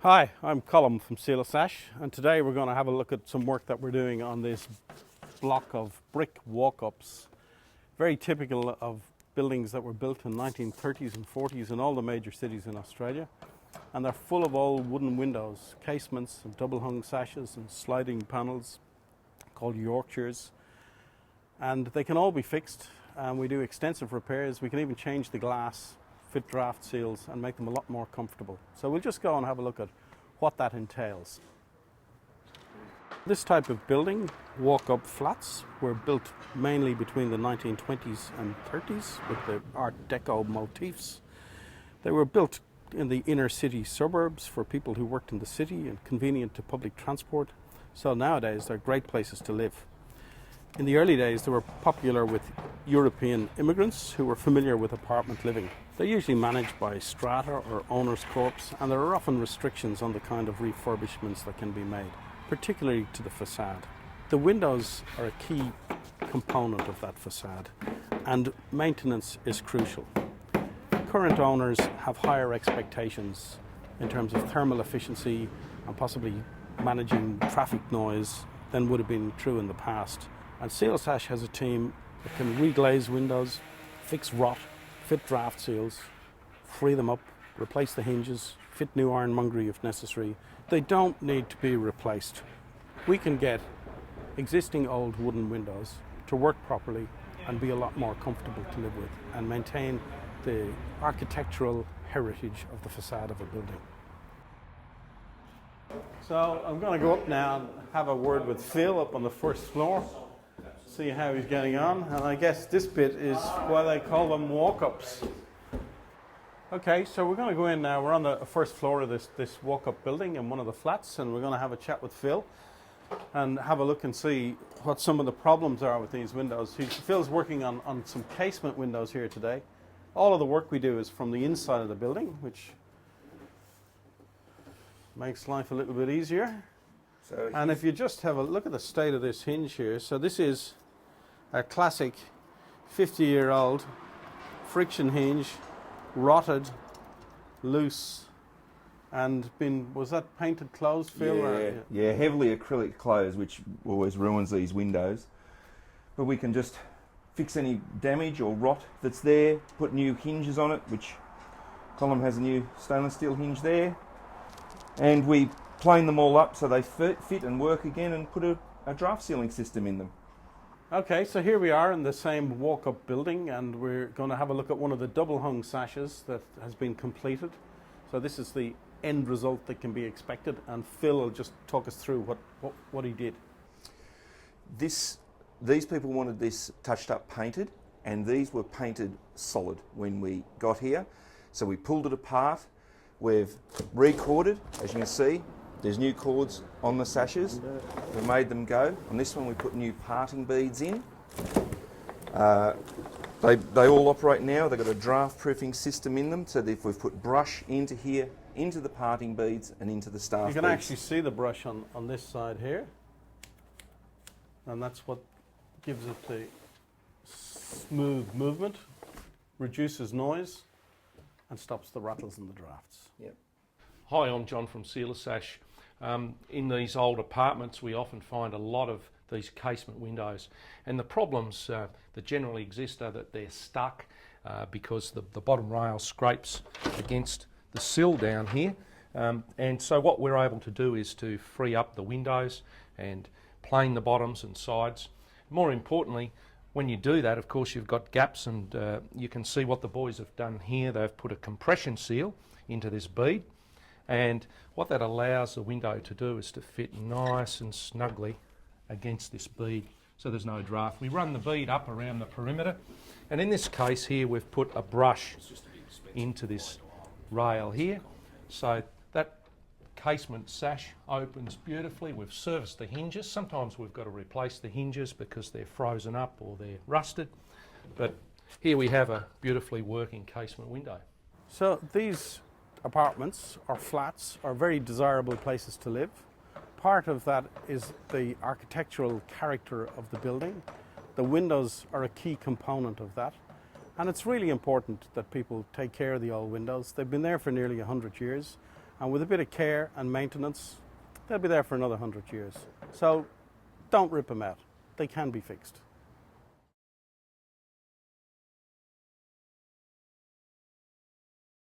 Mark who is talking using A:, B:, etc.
A: Hi, I'm Colm from Sealasash, and today we're going to have a look at some work that we're doing on this block of brick walk-ups, very typical of buildings that were built in 1930s and 40s in all the major cities in Australia, and they're full of old wooden windows, casements and double-hung sashes and sliding panels called Yorkshires, and they can all be fixed, and we do extensive repairs. We can even change the glass, fit draught seals and make them a lot more comfortable. So we'll just go and have a look at what that entails. This type of building, walk-up flats, were built mainly between the 1920s and 30s with the Art Deco motifs. They were built in the inner city suburbs for people who worked in the city and convenient to public transport. So nowadays they're great places to live. In the early days they were popular with European immigrants who were familiar with apartment living. They're usually managed by strata or owner's corps, and there are often restrictions on the kind of refurbishments that can be made, particularly to the facade. The windows are a key component of that facade, and maintenance is crucial. Current owners have higher expectations in terms of thermal efficiency and possibly managing traffic noise than would have been true in the past. And Sealasash has a team that can reglaze windows, fix rot, fit draught seals, free them up, replace the hinges, fit new ironmongery if necessary. They don't need to be replaced. We can get existing old wooden windows to work properly and be a lot more comfortable to live with and maintain the architectural heritage of the facade of a building. So I'm going to go up now and have a word with Phil up on the first floor. See how he's getting on, and I guess this bit is why they call them walk-ups. Okay, so we're going to go in now. We're on the first floor of this walk-up building in one of the flats, and we're going to have a chat with Phil and have a look and see what some of the problems are with these windows. Phil's working on some casement windows here today. All of the work we do is from the inside of the building, which makes life a little bit easier. And if you just have a look at the state of this hinge here, so this is a classic 50-year-old friction hinge, rotted, loose, and was that painted closed, Phil?
B: Yeah, heavily acrylic closed, which always ruins these windows. But we can just fix any damage or rot that's there, put new hinges on it, which Colm has a new stainless steel hinge there, and we plane them all up so they fit and work again, and put a draft sealing system in them.
A: Okay, so here we are in the same walk-up building, and we're going to have a look at one of the double-hung sashes that has been completed. So this is the end result that can be expected, and Phil will just talk us through what he did.
B: These people wanted this touched up painted, and these were painted solid when we got here. So we pulled it apart, we've recorded, as you can see. There's new cords on the sashes. We made them go. On this one we put new parting beads in. They all operate now. They've got a draft proofing system in them, so that if we've put brush into here, into the parting beads and into the staff beads.
A: You can actually see the brush on this side here, and that's what gives it the smooth movement, reduces noise and stops the rattles and the drafts.
B: Yep.
C: Hi, I'm John from Sealasash. In these old apartments we often find a lot of these casement windows, and the problems that generally exist are that they're stuck because the bottom rail scrapes against the sill down here, and so what we're able to do is to free up the windows and plane the bottoms and sides. More importantly, when you do that, of course, you've got gaps, and you can see what the boys have done here. They've put a compression seal into this bead, and what that allows the window to do is to fit nice and snugly against this bead, so there's no draft. We run the bead up around the perimeter, and in this case here we've put a brush into this rail here, so that casement sash opens beautifully. We've serviced the hinges. Sometimes we've got to replace the hinges because they're frozen up or they're rusted, but here we have a beautifully working casement window.
A: So these apartments or flats are very desirable places to live. Part of that is the architectural character of the building. The windows are a key component of that, and it's really important that people take care of the old windows. They've been there for nearly 100 years, and with a bit of care and maintenance, they'll be there for another 100 years. So don't rip them out. They can be fixed.